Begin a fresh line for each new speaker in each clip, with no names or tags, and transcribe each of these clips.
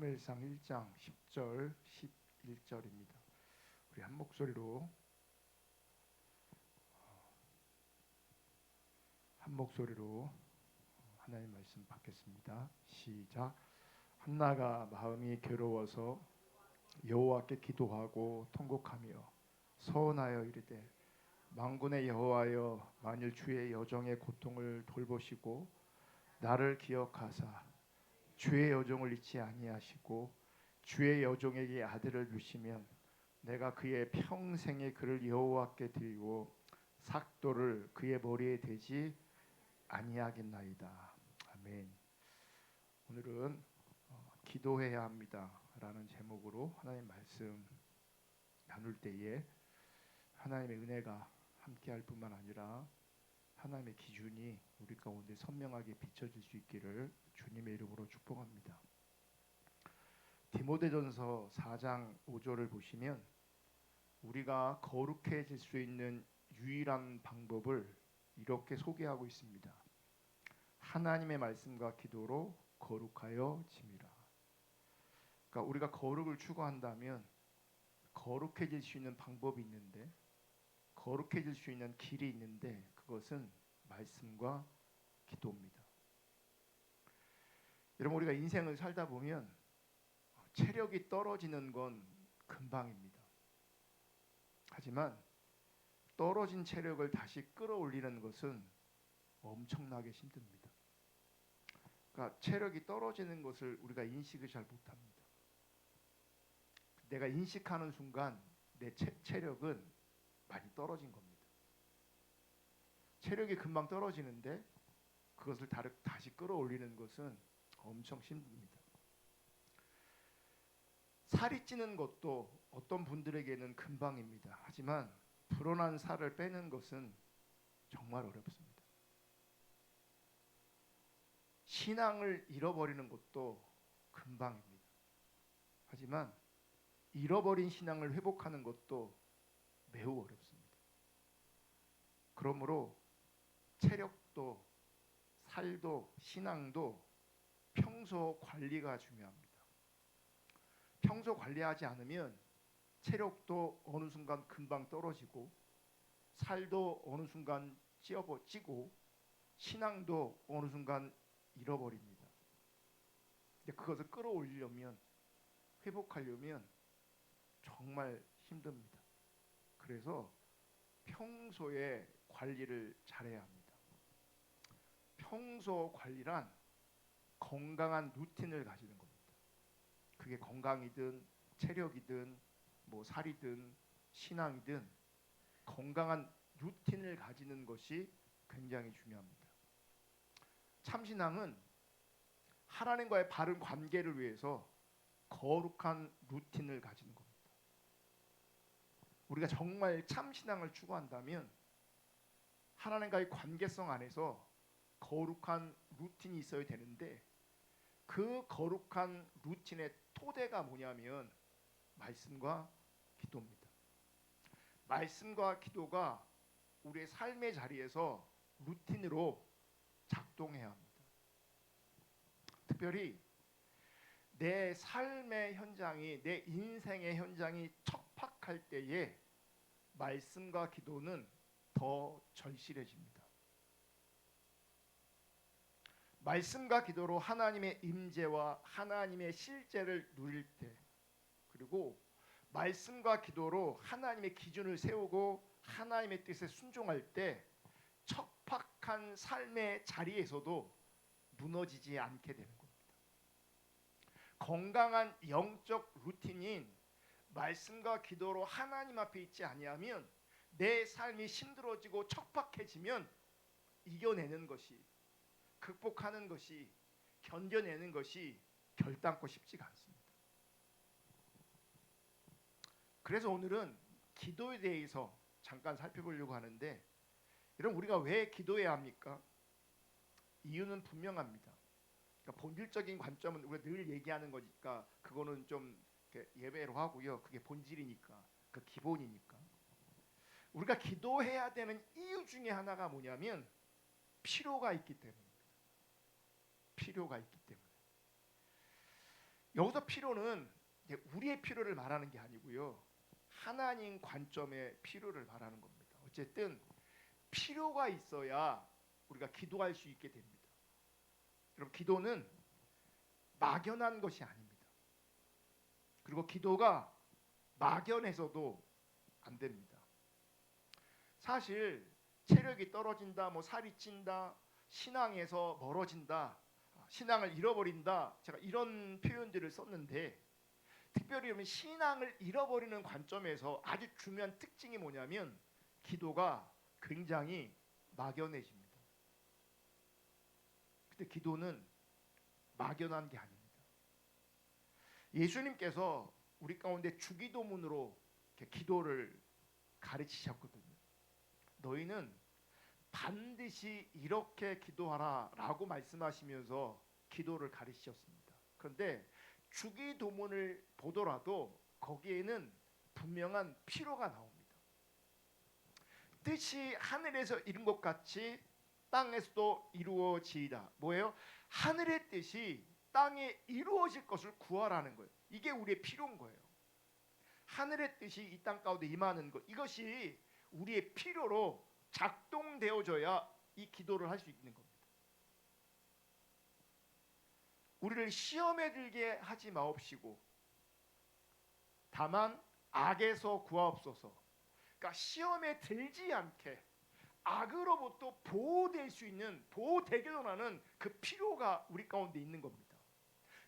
사무엘상 1장 10절 11절입니다. 우리 한 목소리로 하나님 말씀 받겠습니다. 시작. 한나가 마음이 괴로워서 여호와께 기도하고 통곡하며 서원하여 이르되 만군의 여호와여, 만일 주의 여종의 고통을 돌보시고 나를 기억하사 주의 여종을 잊지 아니하시고 주의 여종에게 아들을 주시면 내가 그의 평생에 그를 여호와께 드리고 삭도를 그의 머리에 대지 아니하겠나이다. 아멘. 오늘은 기도해야 합니다라는 제목으로 하나님 말씀 나눌 때에 하나님의 은혜가 함께할 뿐만 아니라 하나님의 기준이 우리 가운데 선명하게 비춰질 수 있기를 주님의 이름으로 축복합니다. 디모데전서 4장 5절을 보시면 우리가 거룩해질 수 있는 유일한 방법을 이렇게 소개하고 있습니다. 하나님의 말씀과 기도로 거룩하여 짐이라. 그러니까 우리가 거룩을 추구한다면 거룩해질 수 있는 방법이 있는데, 거룩해질 수 있는 길이 있는데, 그것은 말씀과 기도입니다. 여러분, 우리가 인생을 살다 보면 체력이 떨어지는 건 금방입니다. 하지만 떨어진 체력을 다시 끌어올리는 것은 엄청나게 힘듭니다. 그러니까 체력이 떨어지는 것을 우리가 인식을 잘 못합니다. 내가 인식하는 순간 내 체력은 많이 떨어진 겁니다. 체력이 금방 떨어지는데 그것을 다시 끌어올리는 것은 엄청 힘듭니다. 살이 찌는 것도 어떤 분들에게는 금방입니다. 하지만 불어난 살을 빼는 것은 정말 어렵습니다. 신앙을 잃어버리는 것도 금방입니다. 하지만 잃어버린 신앙을 회복하는 것도 매우 어렵습니다. 그러므로 체력도 살도 신앙도 평소 관리가 중요합니다. 평소 관리하지 않으면 체력도 어느 순간 금방 떨어지고 살도 어느 순간 찌고 신앙도 어느 순간 잃어버립니다. 근데 그것을 끌어올리려면, 회복하려면 정말 힘듭니다. 그래서 평소에 관리를 잘해야 합니다. 평소 관리란 건강한 루틴을 가지는 겁니다. 그게 건강이든 체력이든 살이든 신앙이든 건강한 루틴을 가지는 것이 굉장히 중요합니다. 참신앙은 하나님과의 바른 관계를 위해서 거룩한 루틴을 가지는 겁니다. 우리가 정말 참신앙을 추구한다면 하나님과의 관계성 안에서 거룩한 루틴이 있어야 되는데, 그 거룩한 루틴의 토대가 뭐냐면 말씀과 기도입니다. 말씀과 기도가 우리의 삶의 자리에서 루틴으로 작동해야 합니다. 특별히 내 삶의 현장이, 내 인생의 현장이 척박할 때에 말씀과 기도는 더 절실해집니다. 말씀과 기도로 하나님의 임재와 하나님의 실제를 누릴 때, 그리고 말씀과 기도로 하나님의 기준을 세우고 하나님의 뜻에 순종할 때 척박한 삶의 자리에서도 무너지지 않게 되는 겁니다. 건강한 영적 루틴인 말씀과 기도로 하나님 앞에 있지 아니하면 내 삶이 힘들어지고 척박해지면 이겨내는 것이, 극복하는 것이, 견뎌내는 것이 결단코 쉽지가 않습니다. 그래서 오늘은 기도에 대해서 잠깐 살펴보려고 하는데, 여러분, 우리가 왜 기도해야 합니까? 이유는 분명합니다. 그러니까 본질적인 관점은 우리가 늘 얘기하는 거니까 그거는 좀 예외로 하고요. 그게 본질이니까, 그 기본이니까. 우리가 기도해야 되는 이유 중에 하나가 뭐냐면 필요가 있기 때문입니다. 필요가 있기 때문에. 여기서 필요는 우리의 필요를 말하는 게 아니고요. 하나님 관점의 필요를 말하는 겁니다. 어쨌든 필요가 있어야 우리가 기도할 수 있게 됩니다. 여러분, 기도는 막연한 것이 아닙니다. 그리고 기도가 막연해서도 안 됩니다. 사실 체력이 떨어진다, 살이 찐다, 신앙에서 멀어진다, 신앙을 잃어버린다, 제가 이런 표현들을 썼는데, 특별히 여러분 신앙을 잃어버리는 관점에서 아주 중요한 특징이 뭐냐면 기도가 굉장히 막연해집니다. 근데 기도는 막연한 게 아닙니다. 예수님께서 우리 가운데 주기도문으로 기도를 가르치셨거든요. 너희는 반드시 이렇게 기도하라 라고 말씀하시면서 기도를 가르치셨습니다. 그런데 주기도문을 보더라도 거기에는 분명한 필요가 나옵니다. 뜻이 하늘에서 이룬 것 같이 땅에서도 이루어지이다. 뭐예요? 하늘의 뜻이 땅에 이루어질 것을 구하라는 거예요. 이게 우리의 필요인 거예요. 하늘의 뜻이 이 땅 가운데 임하는 것, 이것이 우리의 필요로 작동되어져야 이 기도를 할 수 있는 겁니다. 우리를 시험에 들게 하지 마옵시고 다만 악에서 구하옵소서. 그러니까 시험에 들지 않게 악으로부터 보호될 수 있는, 보호되기로 하는 그 필요가 우리 가운데 있는 겁니다.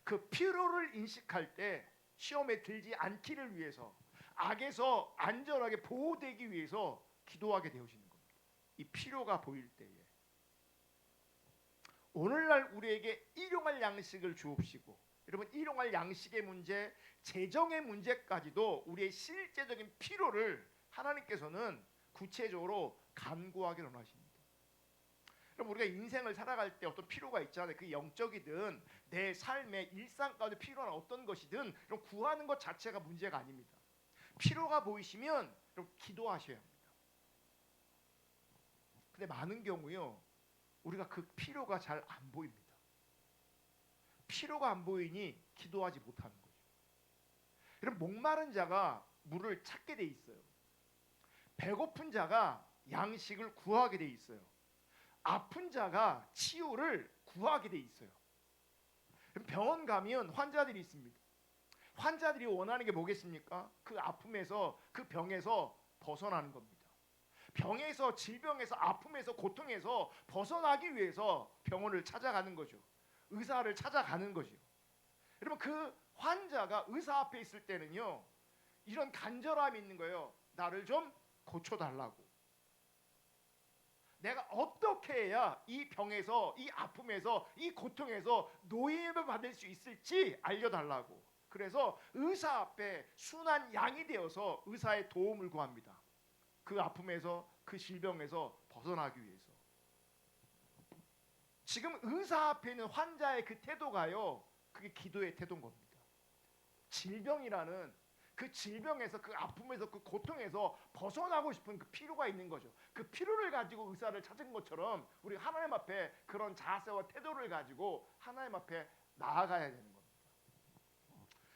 그 필요를 인식할 때 시험에 들지 않기를 위해서, 악에서 안전하게 보호되기 위해서 기도하게 되어지는 겁니다. 이 필요가 보일 때에 오늘날 우리에게 일용할 양식을 주옵시고, 여러분 일용할 양식의 문제, 재정의 문제까지도 우리의 실제적인 필요를 하나님께서는 구체적으로 간구하기를 원하십니다. 그럼 우리가 인생을 살아갈 때 어떤 필요가 있잖아요. 그 영적이든 내 삶의 일상 가운데 필요한 어떤 것이든 그럼 구하는 것 자체가 문제가 아닙니다. 필요가 보이시면 그럼 기도하셔야 합니다. 근데 많은 경우요, 우리가 그 필요가 잘 안 보입니다. 필요가 안 보이니 기도하지 못하는 거죠. 여러분, 목마른 자가 물을 찾게 돼 있어요. 배고픈 자가 양식을 구하게 돼 있어요. 아픈 자가 치유를 구하게 돼 있어요. 병원 가면 환자들이 있습니다. 환자들이 원하는 게 뭐겠습니까? 그 아픔에서, 그 병에서 벗어나는 겁니다. 병에서, 질병에서, 아픔에서, 고통에서 벗어나기 위해서 병원을 찾아가는 거죠. 의사를 찾아가는 거죠. 여러분, 그 환자가 의사 앞에 있을 때는요, 이런 간절함이 있는 거예요. 나를 좀 고쳐달라고. 내가 어떻게 해야 이 병에서, 이 아픔에서, 이 고통에서 노임을 받을 수 있을지 알려달라고. 그래서 의사 앞에 순한 양이 되어서 의사의 도움을 구합니다. 그 아픔에서, 그 질병에서 벗어나기 위해서. 지금 의사 앞에 있는 환자의 그 태도가요, 그게 기도의 태도인 겁니다. 질병이라는 그 질병에서, 그 아픔에서, 그 고통에서 벗어나고 싶은 그 필요가 있는 거죠. 그 필요를 가지고 의사를 찾은 것처럼 우리 하나님 앞에 그런 자세와 태도를 가지고 하나님 앞에 나아가야 되는 겁니다.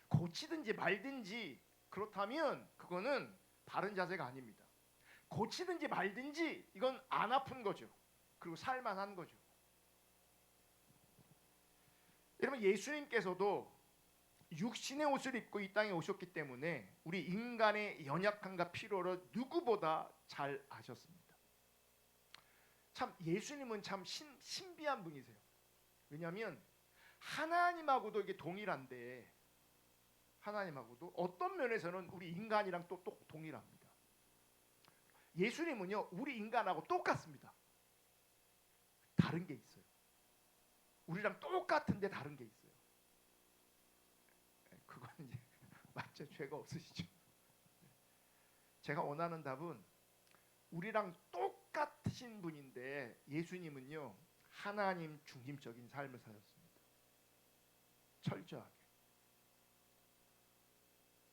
고치든지 말든지, 그렇다면 그거는 바른 자세가 아닙니다. 고치든지 말든지 이건 안 아픈 거죠. 그리고 살만한 거죠. 여러분, 예수님께서도 육신의 옷을 입고 이 땅에 오셨기 때문에 우리 인간의 연약함과 필요를 누구보다 잘 아셨습니다. 참 예수님은 참 신비한 분이세요. 왜냐하면 하나님하고도 이게 동일한데, 하나님하고도 어떤 면에서는 우리 인간이랑 또 동일합니다. 예수님은요, 우리 인간하고 똑같습니다. 다른 게 있어요. 우리랑 똑같은데 다른 게 있어요. 그건 이제 맞죠? 죄가 없으시죠? 제가 원하는 답은 우리랑 똑같으신 분인데 예수님은요, 하나님 중심적인 삶을 사셨습니다. 철저하게.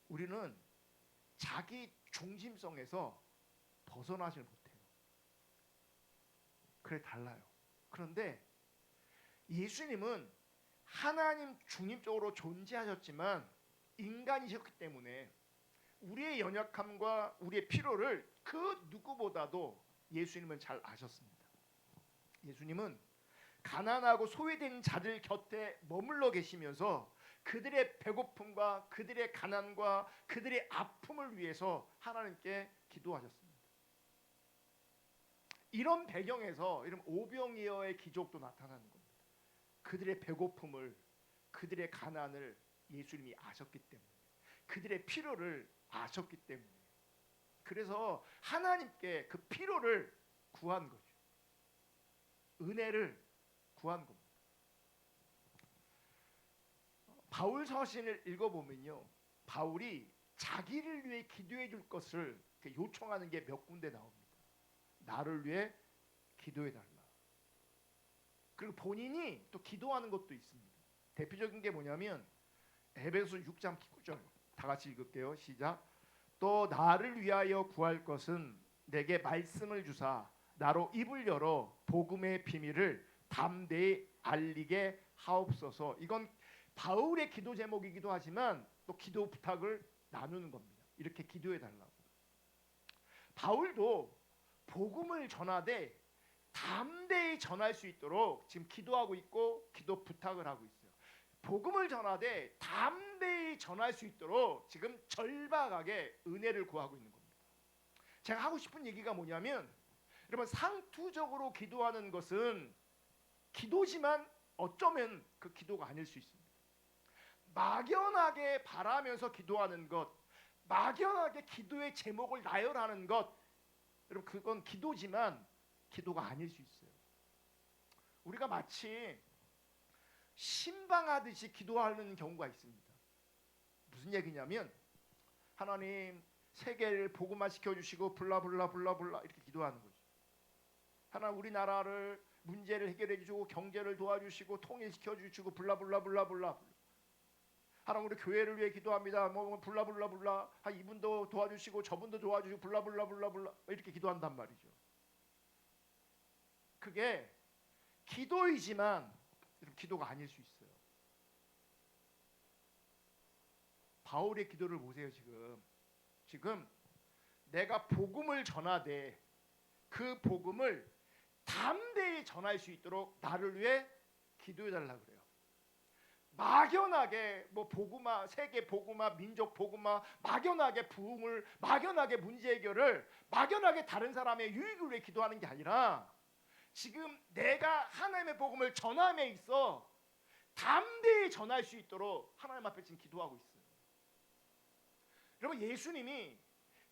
우리는 자기 중심성에서 벗어나질 못해요. 그래 달라요. 그런데 예수님은 하나님 중립적으로 존재하셨지만 인간이셨기 때문에 우리의 연약함과 우리의 필요를 그 누구보다도 예수님은 잘 아셨습니다. 예수님은 가난하고 소외된 자들 곁에 머물러 계시면서 그들의 배고픔과 그들의 가난과 그들의 아픔을 위해서 하나님께 기도하셨습니다. 이런 배경에서 이런 오병이어의 기적도 나타나는 겁니다. 그들의 배고픔을, 그들의 가난을 예수님이 아셨기 때문에, 그들의 필요를 아셨기 때문에, 그래서 하나님께 그 필요를 구한 거죠. 은혜를 구한 겁니다. 바울 서신을 읽어보면요, 바울이 자기를 위해 기도해 줄 것을 요청하는 게 몇 군데 나옵니다. 나를 위해 기도해 달라. 그리고 본인이 또 기도하는 것도 있습니다. 대표적인 게 뭐냐면 에베소 6장 9절 다 같이 읽을게요. 시작. 또 나를 위하여 구할 것은 내게 말씀을 주사 나로 입을 열어 복음의 비밀을 담대히 알리게 하옵소서. 이건 바울의 기도 제목이기도 하지만 또 기도 부탁을 나누는 겁니다. 이렇게 기도해 달라고. 바울도 복음을 전하되 담대히 전할 수 있도록 지금 기도하고 있고 기도 부탁을 하고 있어요. 복음을 전하되 담대히 전할 수 있도록 지금 절박하게 은혜를 구하고 있는 겁니다. 제가 하고 싶은 얘기가 뭐냐면, 여러분, 상투적으로 기도하는 것은 기도지만 어쩌면 그 기도가 아닐 수 있습니다. 막연하게 바라면서 기도하는 것, 막연하게 기도의 제목을 나열하는 것, 여러분, 그건 기도지만 기도가 아닐 수 있어요. 우리가 마치 신방하듯이 기도하는 경우가 있습니다. 무슨 얘기냐면, 하나님 세계를 복음화 시켜주시고 블라블라블라블라 이렇게 기도하는 거죠. 하나님 우리나라를 문제를 해결해 주시고 경제를 도와주시고 통일시켜 주시고 블라블라블라블라. 하나님 우리 교회를 위해 기도합니다. 뭐 블라블라블라. 이분도 도와주시고 저분도 도와주시고 블라블라블라블라 이렇게 기도한단 말이죠. 그게 기도이지만 기도가 아닐 수 있어요. 바울의 기도를 보세요. 지금 내가 복음을 전하되 그 복음을 담대히 전할 수 있도록 나를 위해 기도해 달라 그래요. 막연하게 뭐 복음화, 세계 복음화, 민족 복음화, 막연하게 부흥을, 막연하게 문제 해결을, 막연하게 다른 사람의 유익을 위해 기도하는 게 아니라 지금 내가 하나님의 복음을 전함에 있어 담대히 전할 수 있도록 하나님 앞에 지금 기도하고 있어요. 여러분, 예수님이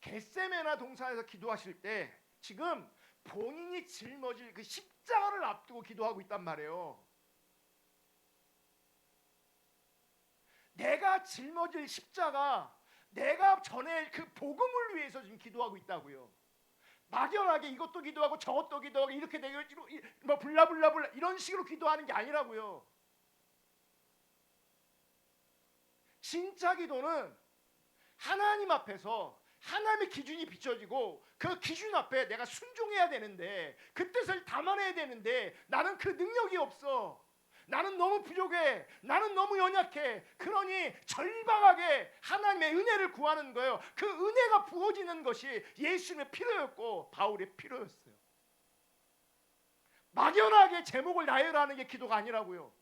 겟세마네 동산에서 기도하실 때 지금 본인이 짊어질 그 십자가를 앞두고 기도하고 있단 말이에요. 내가 짊어질 십자가, 내가 전할 그 복음을 위해서 지금 기도하고 있다고요. 막연하게 이것도 기도하고 저것도 기도하고 이렇게 되고 뭐 블라블라블라 이런 식으로 기도하는 게 아니라고요. 진짜 기도는 하나님 앞에서 하나님의 기준이 비춰지고 그 기준 앞에 내가 순종해야 되는데, 그 뜻을 담아내야 되는데 나는 그 능력이 없어. 나는 너무 부족해. 나는 너무 연약해. 그러니 절박하게 하나님의 은혜를 구하는 거예요. 그 은혜가 부어지는 것이 예수님의 필요였고 바울의 필요였어요. 막연하게 제목을 나열하는 게 기도가 아니라고요.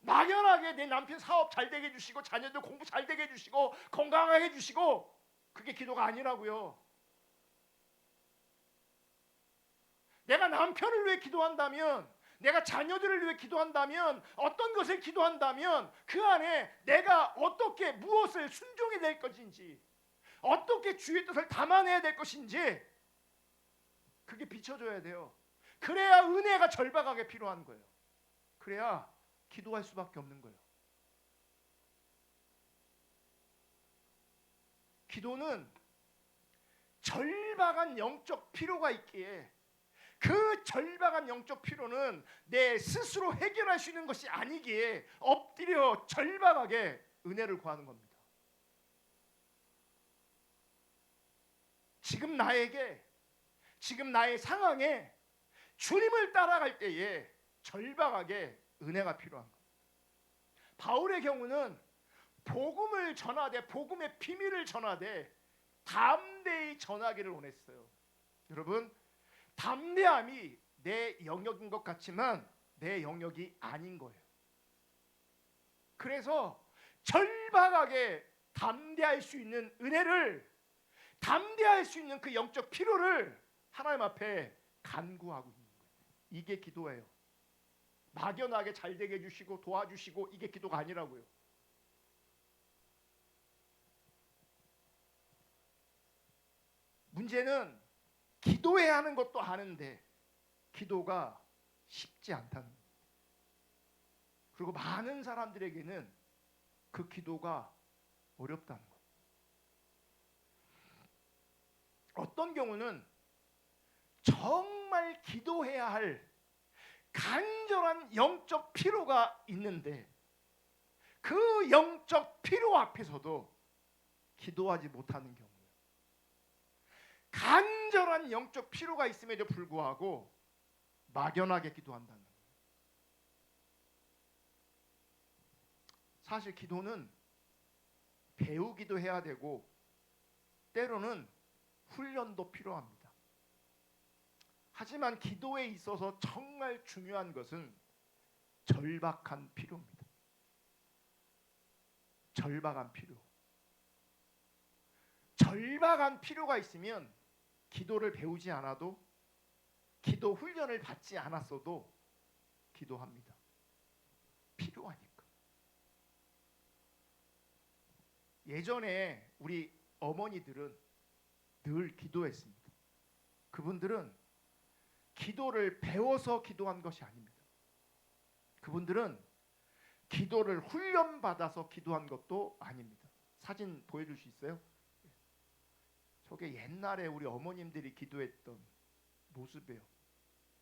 막연하게 내 남편 사업 잘 되게 해주시고 자녀들 공부 잘 되게 해주시고 건강하게 해주시고, 그게 기도가 아니라고요. 내가 남편을 위해 기도한다면, 내가 자녀들을 위해 기도한다면, 어떤 것을 기도한다면 그 안에 내가 어떻게 무엇을 순종해야 될 것인지, 어떻게 주의 뜻을 담아내야 될 것인지 그게 비춰져야 돼요. 그래야 은혜가 절박하게 필요한 거예요. 그래야 기도할 수밖에 없는 거예요. 기도는 절박한 영적 필요가 있기에, 그 절박한 영적 필요는 내 스스로 해결할 수 있는 것이 아니기에 엎드려 절박하게 은혜를 구하는 겁니다. 지금 나에게, 지금 나의 상황에 주님을 따라갈 때에 절박하게 은혜가 필요한 거예요. 바울의 경우는 복음을 전하되 복음의 비밀을 전하되 담대히 전하기를 원했어요. 여러분, 담대함이 내 영역인 것 같지만 내 영역이 아닌 거예요. 그래서 절박하게 담대할 수 있는 은혜를, 담대할 수 있는 그 영적 필요를 하나님 앞에 간구하고 있는 거예요. 이게 기도예요. 막연하게 잘 되게 해주시고 도와주시고 이게 기도가 아니라고요. 문제는 기도해야 하는 것도 아는데 기도가 쉽지 않다는 거예요. 그리고 많은 사람들에게는 그 기도가 어렵다는 거예요. 어떤 경우는 정말 기도해야 할 간절한 영적 필요가 있는데 그 영적 필요 앞에서도 기도하지 못하는 경우예요. 간절한 영적 필요가 있음에도 불구하고 막연하게 기도한다는 거예요. 사실 기도는 배우기도 해야 되고 때로는 훈련도 필요합니다. 하지만 기도에 있어서 정말 중요한 것은 절박한 필요입니다. 절박한 필요. 절박한 필요가 있으면 기도를 배우지 않아도, 기도 훈련을 받지 않았어도 기도합니다. 필요하니까. 예전에 우리 어머니들은 늘 기도했습니다. 그분들은 기도를 배워서 기도한 것이 아닙니다. 그분들은 기도를 훈련받아서 기도한 것도 아닙니다. 사진 보여줄 수 있어요? 저게 옛날에 우리 어머님들이 기도했던 모습이에요.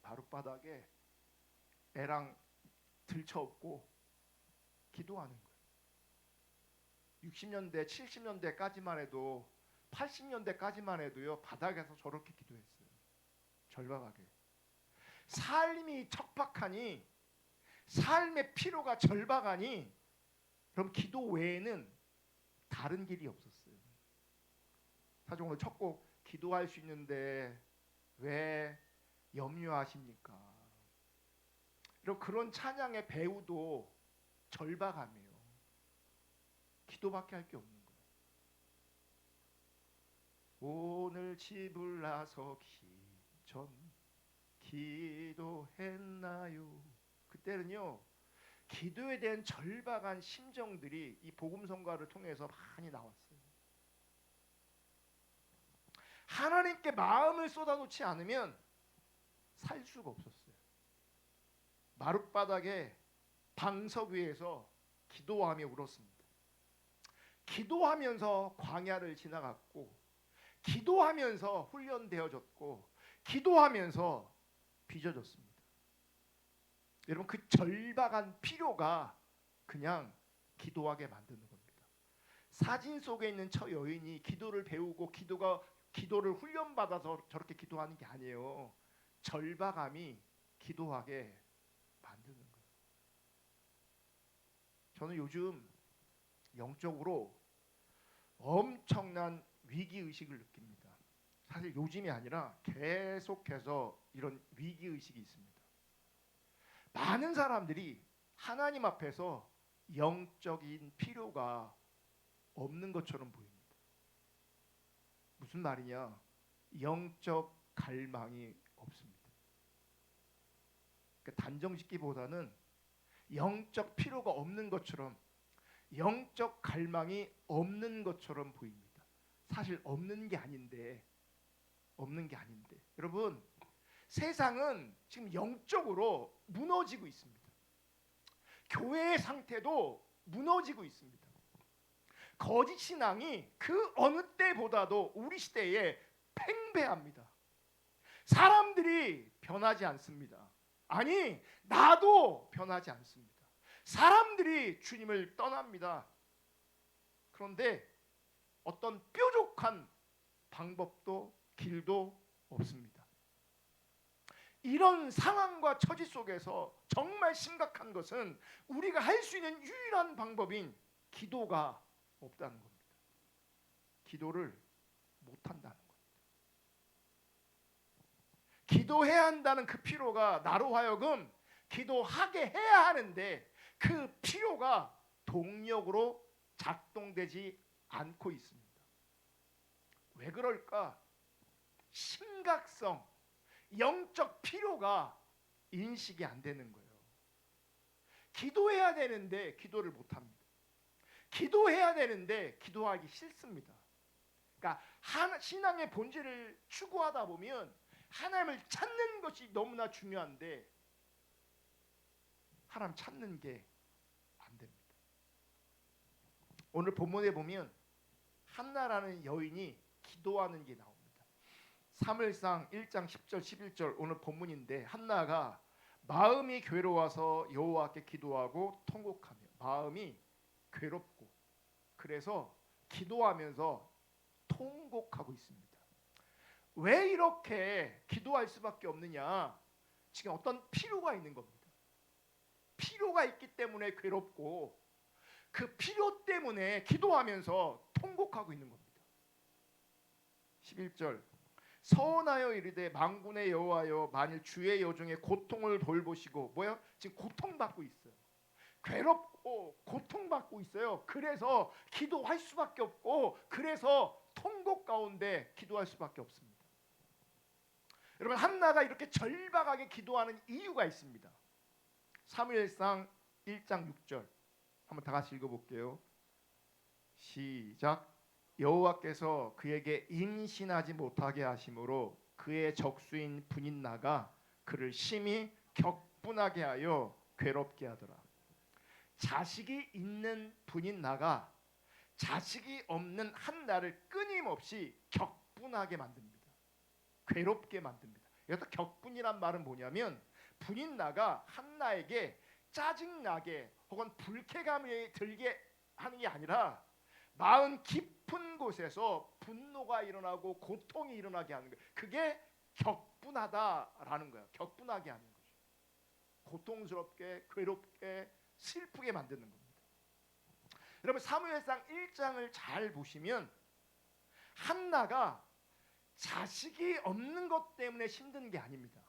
마룻바닥에 애랑 들쳐업고 기도하는 거예요. 60년대, 70년대까지만 해도, 80년대까지만 해도요, 바닥에서 저렇게 기도했어요. 절박하게. 삶이 척박하니, 삶의 피로가 절박하니, 그럼 기도 외에는 다른 길이 없었어요. 사실 오늘 첫 곡 기도할 수 있는데 왜 염려하십니까? 이런 그런 찬양의 배우도 절박함이에요. 기도밖에 할 게 없는 거예요. 오늘 집을 나서기 전 기도했나요? 그때는요, 기도에 대한 절박한 심정들이 이 복음 성가를 통해서 많이 나왔어요. 하나님께 마음을 쏟아놓지 않으면 살 수가 없었어요. 마룻바닥에 방석 위에서 기도하며 울었습니다. 기도하면서 광야를 지나갔고, 기도하면서 훈련되어졌고, 기도하면서 빚어졌습니다. 여러분, 그 절박한 필요가 그냥 기도하게 만드는 겁니다. 사진 속에 있는 저 여인이 기도를 배우고 기도를 훈련받아서 저렇게 기도하는 게 아니에요. 절박함이 기도하게 만드는 거예요. 저는 요즘 영적으로 엄청난 위기의식을 느낍니다. 사실 요즘이 아니라 계속해서 이런 위기의식이 있습니다. 많은 사람들이 하나님 앞에서 영적인 필요가 없는 것처럼 보입니다. 무슨 말이냐? 영적 갈망이 없습니다. 그러니까 단정짓기보다는 영적 필요가 없는 것처럼, 영적 갈망이 없는 것처럼 보입니다. 사실 없는 게 아닌데 여러분, 세상은 지금 영적으로 무너지고 있습니다. 교회의 상태도 무너지고 있습니다. 거짓 신앙이 그 어느 때보다도 우리 시대에 팽배합니다. 사람들이 변하지 않습니다. 아니, 나도 변하지 않습니다. 사람들이 주님을 떠납니다. 그런데 어떤 뾰족한 방법도 길도 없습니다. 이런 상황과 처지 속에서 정말 심각한 것은 우리가 할 수 있는 유일한 방법인 기도가 없다는 겁니다. 기도를 못한다는 겁니다. 기도해야 한다는 그 필요가 나로 하여금 기도하게 해야 하는데 그 필요가 동력으로 작동되지 않고 있습니다. 왜 그럴까? 심각성, 영적 필요가 인식이 안 되는 거예요. 기도해야 되는데 기도를 못합니다. 기도해야 되는데 기도하기 싫습니다. 그러니까 신앙의 본질을 추구하다 보면 하나님을 찾는 것이 너무나 중요한데 하나님 찾는 게 안 됩니다. 오늘 본문에 보면 한나라는 여인이 기도하는 게 나옵니다. 사무엘상 1장 10절 11절 오늘 본문인데 한나가 마음이 괴로워서 여호와께 기도하고 통곡하며 마음이 괴롭고 그래서 기도하면서 통곡하고 있습니다. 왜 이렇게 기도할 수밖에 없느냐? 지금 어떤 필요가 있는 겁니다. 필요가 있기 때문에 괴롭고 그 필요 때문에 기도하면서 통곡하고 있는 겁니다. 11절 서원하여 이르되 만군의 여호와여 만일 주의 여종의 고통을 돌보시고 뭐야? 지금 고통받고 있어요. 괴롭고 고통받고 있어요. 그래서 기도할 수밖에 없고 그래서 통곡 가운데 기도할 수밖에 없습니다. 여러분 한나가 이렇게 절박하게 기도하는 이유가 있습니다. 사무엘상 1장 6절 한번 다 같이 읽어볼게요. 시작. 여호와께서 그에게 임신하지 못하게 하심으로 그의 적수인 분인나가 그를 심히 격분하게 하여 괴롭게 하더라. 자식이 있는 분인나가 자식이 없는 한나를 끊임없이 격분하게 만듭니다. 괴롭게 만듭니다. 여기서 격분이란 말은 뭐냐면 분인나가 한나에게 짜증나게 혹은 불쾌감이 들게 하는 게 아니라 마음 깊은 곳에서 분노가 일어나고 고통이 일어나게 하는 거예요. 그게 격분하다라는 거예요. 격분하게 하는 거죠. 고통스럽게, 괴롭게, 슬프게 만드는 겁니다. 여러분 사무엘상 1장을 잘 보시면 한나가 자식이 없는 것 때문에 힘든 게 아닙니다.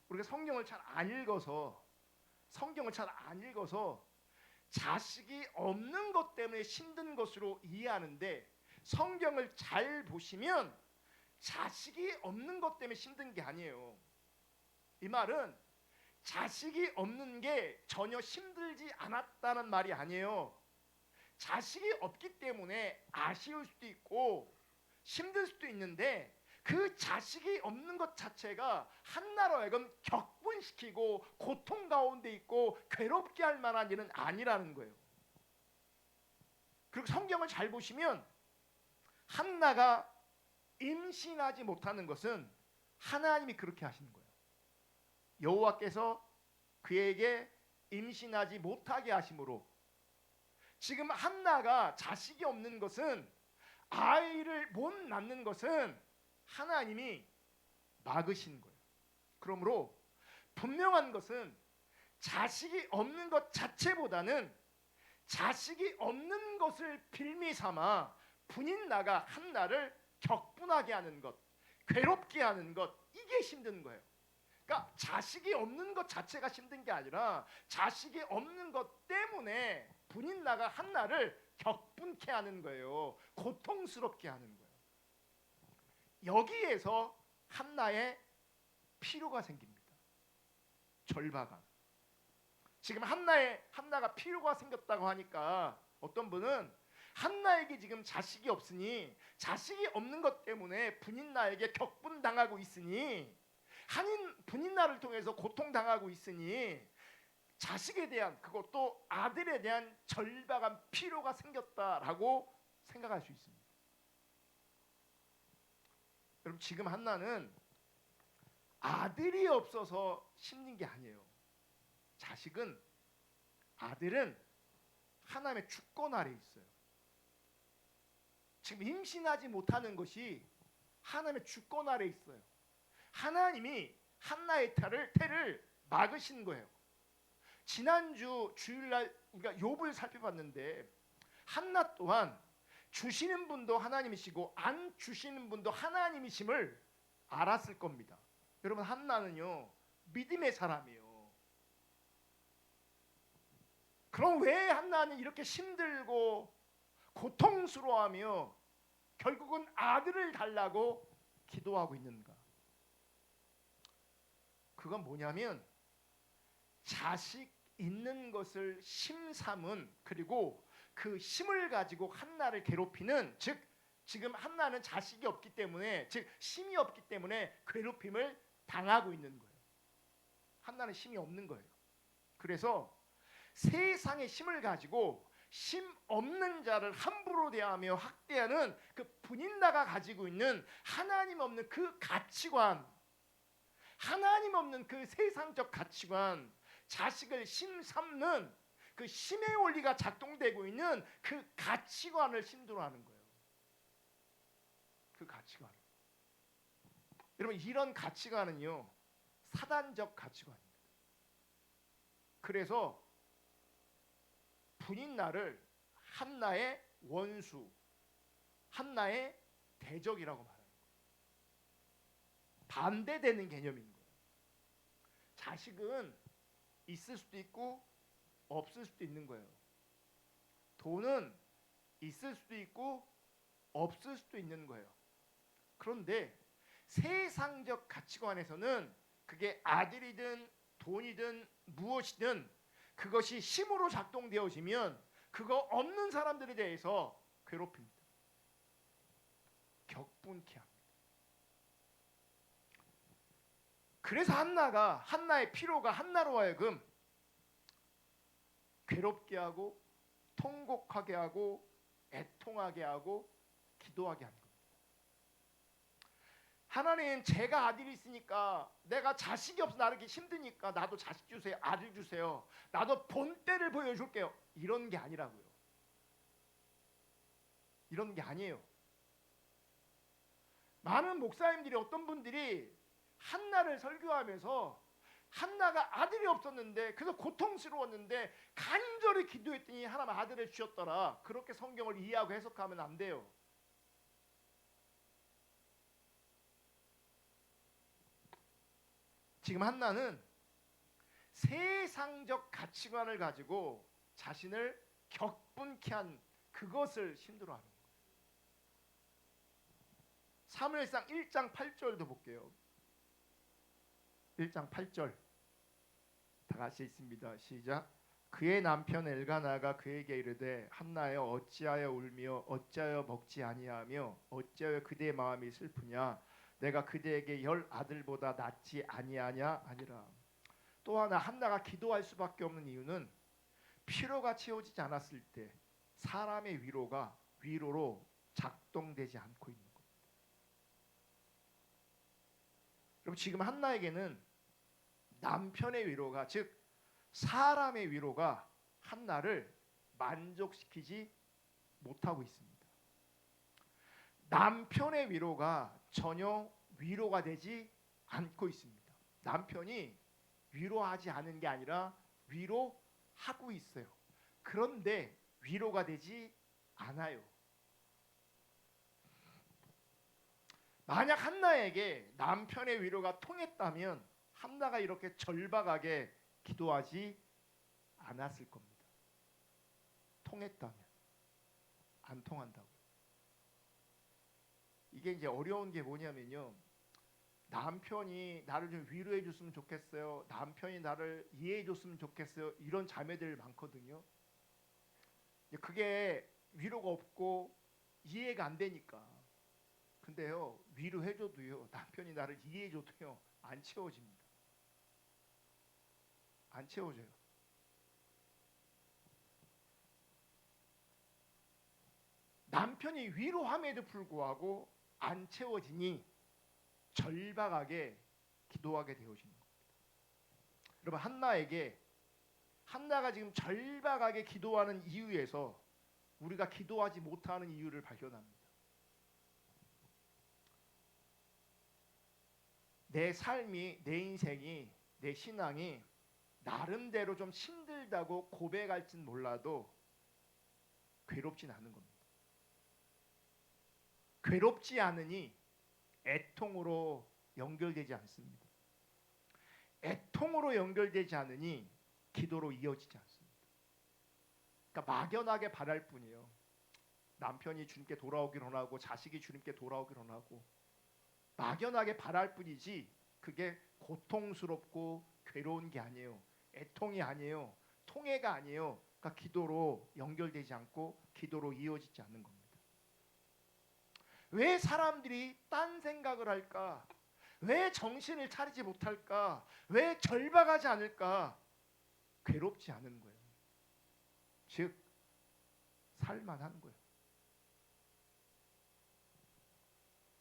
우리가 성경을 잘 안 읽어서 자식이 없는 것 때문에 힘든 것으로 이해하는데 성경을 잘 보시면 자식이 없는 것 때문에 힘든 게 아니에요. 이 말은 자식이 없는 게 전혀 힘들지 않았다는 말이 아니에요. 자식이 없기 때문에 아쉬울 수도 있고 힘들 수도 있는데 그 자식이 없는 것 자체가 한나로 하여금 격분시키고 고통 가운데 있고 괴롭게 할 만한 일은 아니라는 거예요. 그리고 성경을 잘 보시면 한나가 임신하지 못하는 것은 하나님이 그렇게 하시는 거예요. 여호와께서 그에게 임신하지 못하게 하심으로 지금 한나가 자식이 없는 것은 아이를 못 낳는 것은 하나님이 막으신 거예요. 그러므로 분명한 것은 자식이 없는 것 자체보다는 자식이 없는 것을 빌미 삼아 분인나가 한나를 격분하게 하는 것, 괴롭게 하는 것 이게 힘든 거예요. 그러니까 자식이 없는 것 자체가 힘든 게 아니라 자식이 없는 것 때문에 분인나가 한나를 격분케 하는 거예요. 고통스럽게 하는 거예요. 여기에서 한나의 필요가 생깁니다. 절박함. 지금 한나가 필요가 생겼다고 하니까 어떤 분은 한나에게 지금 자식이 없으니 자식이 없는 것 때문에 분인나에게 격분당하고 있으니 분인나를 통해서 고통당하고 있으니 자식에 대한 그것도 아들에 대한 절박한 필요가 생겼다라고 생각할 수 있습니다. 여러분 지금 한나는 아들이 없어서 힘든 게 아니에요. 아들은 하나님의 주권 아래 있어요. 지금 임신하지 못하는 것이 하나님의 주권 아래 있어요. 하나님이 한나의 태를 막으신 거예요. 지난주 주일날 우리가 욥을 살펴봤는데 한나 또한 주시는 분도 하나님이시고 안 주시는 분도 하나님이심을 알았을 겁니다. 여러분, 한나는요 믿음의 사람이에요. 그럼 왜 한나는 이렇게 힘들고 고통스러워하며 결국은 아들을 달라고 기도하고 있는가? 그건 뭐냐면 자식 있는 것을 심삼은, 그리고 그 힘을 가지고 한나를 괴롭히는, 즉 지금 한나는 자식이 없기 때문에, 즉 힘이 없기 때문에 괴롭힘을 당하고 있는 거예요. 한나는 힘이 없는 거예요. 그래서 세상의 힘을 가지고 힘 없는 자를 함부로 대하며 학대하는 그 분인나가 가지고 있는 하나님 없는 그 가치관, 하나님 없는 그 세상적 가치관, 자식을 심삼는 그 힘의 원리가 작동되고 있는 그 가치관을 힘들어하는 거예요. 그 가치관. 여러분, 이런 가치관은요 사단적 가치관입니다. 그래서 분인나를 한나의 원수, 한나의 대적이라고 말합니다. 반대되는 개념인 거예요. 자식은 있을 수도 있고 없을 수도 있는 거예요. 돈은 있을 수도 있고 없을 수도 있는 거예요. 그런데 세상적 가치관에서는 그게 아들이든 돈이든 무엇이든 그것이 힘으로 작동되어지면 그거 없는 사람들에 대해서 괴롭힙니다. 격분케 합니다. 그래서 한나의 피로가 한나로 하여금 괴롭게 하고 통곡하게 하고 애통하게 하고 기도하게 하는 겁니다. 하나님, 제가 아들이 있으니까, 내가 자식이 없어 나를 이렇게 힘드니까 나도 자식 주세요, 아들 주세요, 나도 본때를 보여줄게요, 이런 게 아니라고요. 이런 게 아니에요. 많은 목사님들이, 어떤 분들이 한나를 설교하면서 한나가 아들이 없었는데, 그래서 고통스러웠는데 간절히 기도했더니 하나님 아들을 주셨더라, 그렇게 성경을 이해하고 해석하면 안 돼요. 지금 한나는 세상적 가치관을 가지고 자신을 격분케 한 그것을 힘들어하는 거예요. 사무엘상 1장 8절도 볼게요. 1장 8절 다 같이 읽습니다. 시작. 그의 남편 엘가나가 그에게 이르되, 한나여 어찌하여 울며 어찌하여 먹지 아니하며 어찌하여 그대의 마음이 슬프냐, 내가 그대에게 10 아들보다 낫지 아니하냐 아니라. 또 하나, 한나가 기도할 수밖에 없는 이유는 피로가 채워지지 않았을 때 사람의 위로가 위로로 작동되지 않고 있는 겁니다. 여러분, 지금 한나에게는 남편의 위로가, 즉 사람의 위로가 한나를 만족시키지 못하고 있습니다. 남편의 위로가 전혀 위로가 되지 않고 있습니다. 남편이 위로하지 않은 게 아니라 위로하고 있어요. 그런데 위로가 되지 않아요. 만약 한나에게 남편의 위로가 통했다면 한나가 이렇게 절박하게 기도하지 않았을 겁니다. 통했다면. 안 통한다고요. 이게 이제 어려운 게 뭐냐면요, 남편이 나를 좀 위로해 줬으면 좋겠어요, 남편이 나를 이해해 줬으면 좋겠어요, 이런 자매들 많거든요. 그게 위로가 없고 이해가 안 되니까. 근데요, 위로해줘도요, 남편이 나를 이해해줘도요 안 채워집니다. 안 채워져요. 남편이 위로함에도 불구하고 안 채워지니 절박하게 기도하게 되어지는 겁니다. 여러분, 한나가 지금 절박하게 기도하는 이유에서 우리가 기도하지 못하는 이유를 발견합니다. 내 삶이, 내 인생이, 내 신앙이 나름대로 좀 힘들다고 고백할진 몰라도 괴롭진 않은 겁니다. 괴롭지 않으니 애통으로 연결되지 않습니다. 애통으로 연결되지 않으니 기도로 이어지지 않습니다. 그러니까 막연하게 바랄 뿐이에요. 남편이 주님께 돌아오길 원하고 자식이 주님께 돌아오길 원하고 막연하게 바랄 뿐이지 그게 고통스럽고 괴로운 게 아니에요. 애통이 아니에요. 통해가 아니에요. 그러니까 기도로 연결되지 않고 기도로 이어지지 않는 겁니다. 왜 사람들이 딴 생각을 할까? 왜 정신을 차리지 못할까? 왜 절박하지 않을까? 괴롭지 않은 거예요. 즉 살만한 거예요.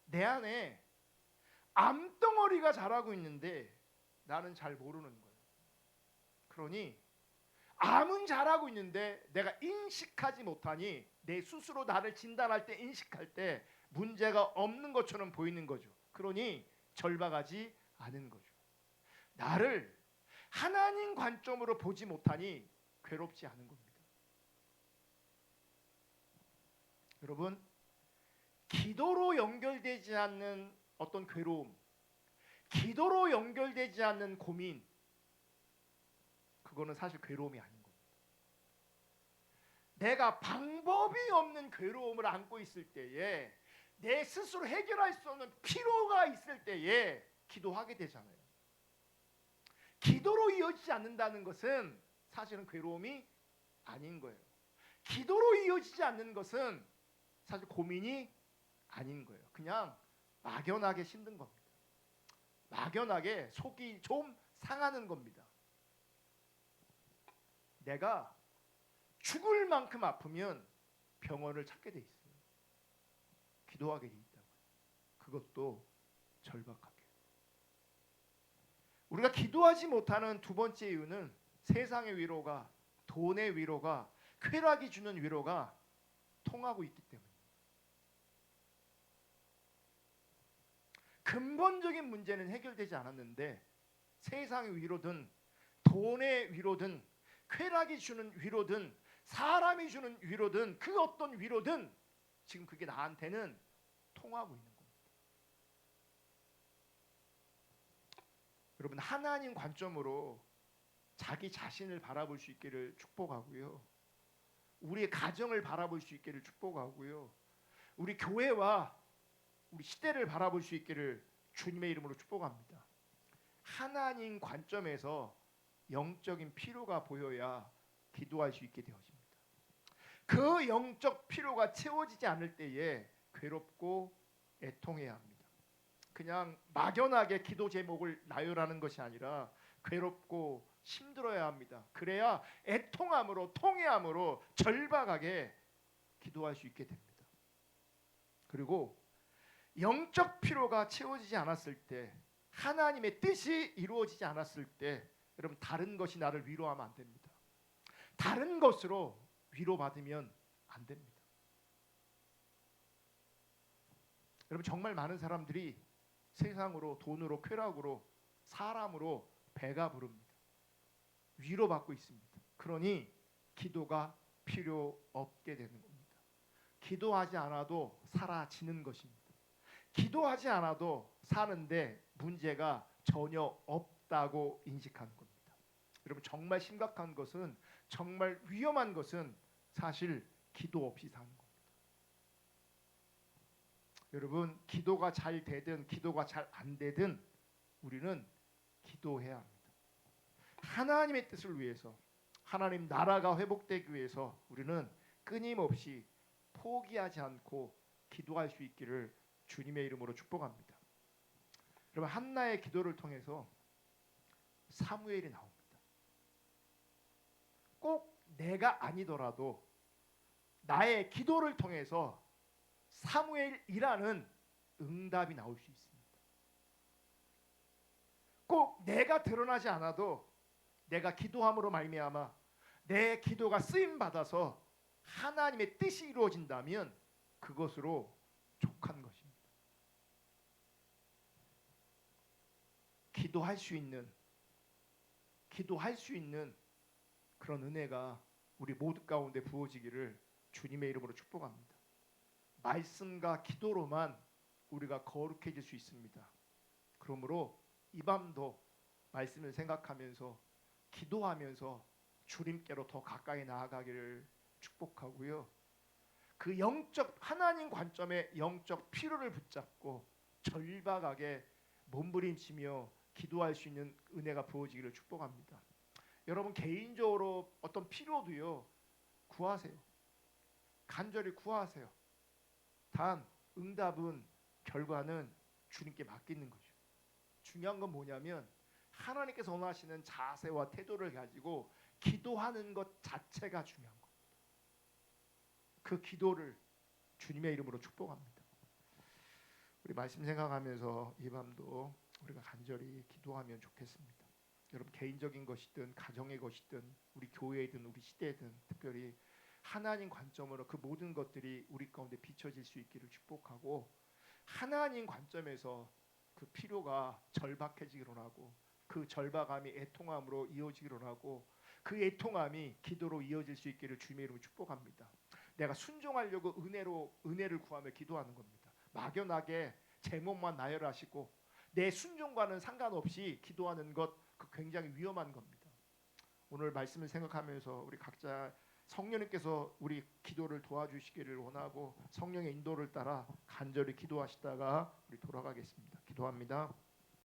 내 안에 암덩어리가 자라고 있는데 나는 잘 모르는 거예요. 그러니 암은 자라고 있는데 내가 인식하지 못하니 내 스스로 나를 진단할 때 인식할 때 문제가 없는 것처럼 보이는 거죠. 그러니 절박하지 않은 거죠. 나를 하나님 관점으로 보지 못하니 괴롭지 않은 겁니다. 여러분, 기도로 연결되지 않는 어떤 괴로움, 기도로 연결되지 않는 고민, 그거는 사실 괴로움이 아닌 겁니다. 내가 방법이 없는 괴로움을 안고 있을 때에, 내 스스로 해결할 수 없는 피로가 있을 때에 기도하게 되잖아요. 기도로 이어지지 않는다는 것은 사실은 괴로움이 아닌 거예요. 기도로 이어지지 않는 것은 사실 고민이 아닌 거예요. 그냥 막연하게 힘든 겁니다. 막연하게 속이 좀 상하는 겁니다. 내가 죽을 만큼 아프면 병원을 찾게 돼 있어요. 기도하게 돼 있다고요. 그것도 절박하게. 우리가 기도하지 못하는 두 번째 이유는 세상의 위로가, 돈의 위로가, 쾌락이 주는 위로가 통하고 있기 때문입니다. 근본적인 문제는 해결되지 않았는데 세상의 위로든 돈의 위로든 쾌락이 주는 위로든 사람이 주는 위로든 그 어떤 위로든 지금 그게 나한테는 통하고 있는 겁니다. 여러분, 하나님 관점으로 자기 자신을 바라볼 수 있기를 축복하고요. 우리의 가정을 바라볼 수 있기를 축복하고요. 우리 교회와 우리 시대를 바라볼 수 있기를 주님의 이름으로 축복합니다. 하나님 관점에서 영적인 필요가 보여야 기도할 수 있게 되어집니다. 그 영적 필요가 채워지지 않을 때에 괴롭고 애통해야 합니다. 그냥 막연하게 기도 제목을 나열하는 것이 아니라 괴롭고 힘들어야 합니다. 그래야 애통함으로 통해함으로 절박하게 기도할 수 있게 됩니다. 그리고 영적 필요가 채워지지 않았을 때, 하나님의 뜻이 이루어지지 않았을 때 여러분, 다른 것이 나를 위로하면 안 됩니다. 다른 것으로 위로받으면 안 됩니다. 여러분, 정말 많은 사람들이 세상으로, 돈으로, 쾌락으로, 사람으로 배가 부릅니다. 위로받고 있습니다. 그러니 기도가 필요 없게 되는 겁니다. 기도하지 않아도 사라지는 것입니다. 기도하지 않아도 사는데 문제가 전혀 없다고 인식하는 겁니다. 여러분, 정말 심각한 것은, 정말 위험한 것은 사실 기도 없이 사는 겁니다. 여러분, 기도가 잘 되든 기도가 잘 안 되든 우리는 기도해야 합니다. 하나님의 뜻을 위해서, 하나님 나라가 회복되기 위해서 우리는 끊임없이 포기하지 않고 기도할 수 있기를 주님의 이름으로 축복합니다. 여러분, 한나의 기도를 통해서 사무엘이 나옵니다. 꼭 내가 아니더라도 나의 기도를 통해서 사무엘이라는 응답이 나올 수 있습니다. 꼭 내가 드러나지 않아도 내가 기도함으로 말미암아 내 기도가 쓰임 받아서 하나님의 뜻이 이루어진다면 그것으로 족한 것입니다. 기도할 수 있는 그런 은혜가 우리 모두 가운데 부어지기를 주님의 이름으로 축복합니다. 말씀과 기도로만 우리가 거룩해질 수 있습니다. 그러므로 이 밤도 말씀을 생각하면서 기도하면서 주님께로 더 가까이 나아가기를 축복하고요. 그 영적 하나님 관점의 영적 필요를 붙잡고 절박하게 몸부림치며 기도할 수 있는 은혜가 부어지기를 축복합니다. 여러분 개인적으로 어떤 필요도요 구하세요. 간절히 구하세요. 단 응답은 결과는 주님께 맡기는 거죠. 중요한 건 뭐냐면 하나님께서 원하시는 자세와 태도를 가지고 기도하는 것 자체가 중요한 겁니다. 그 기도를 주님의 이름으로 축복합니다. 우리 말씀 생각하면서 이 밤도 우리가 간절히 기도하면 좋겠습니다. 여러분 개인적인 것이든 가정의 것이든 우리 교회이든 우리 시대든 특별히 하나님 관점으로 그 모든 것들이 우리 가운데 비춰질 수 있기를 축복하고 하나님 관점에서 그 필요가 절박해지기로 하고 그 절박함이 애통함으로 이어지기로 하고 그 애통함이 기도로 이어질 수 있기를 주님의 이름으로 축복합니다. 내가 순종하려고 은혜를 구하며 기도하는 겁니다. 막연하게 제목만 나열하시고 내 순종과는 상관없이 기도하는 것 그 굉장히 위험한 겁니다. 오늘 말씀을 생각하면서 우리 각자 성령님께서 우리 기도를 도와주시기를 원하고 성령의 인도를 따라 간절히 기도하시다가 우리 돌아가겠습니다. 기도합니다.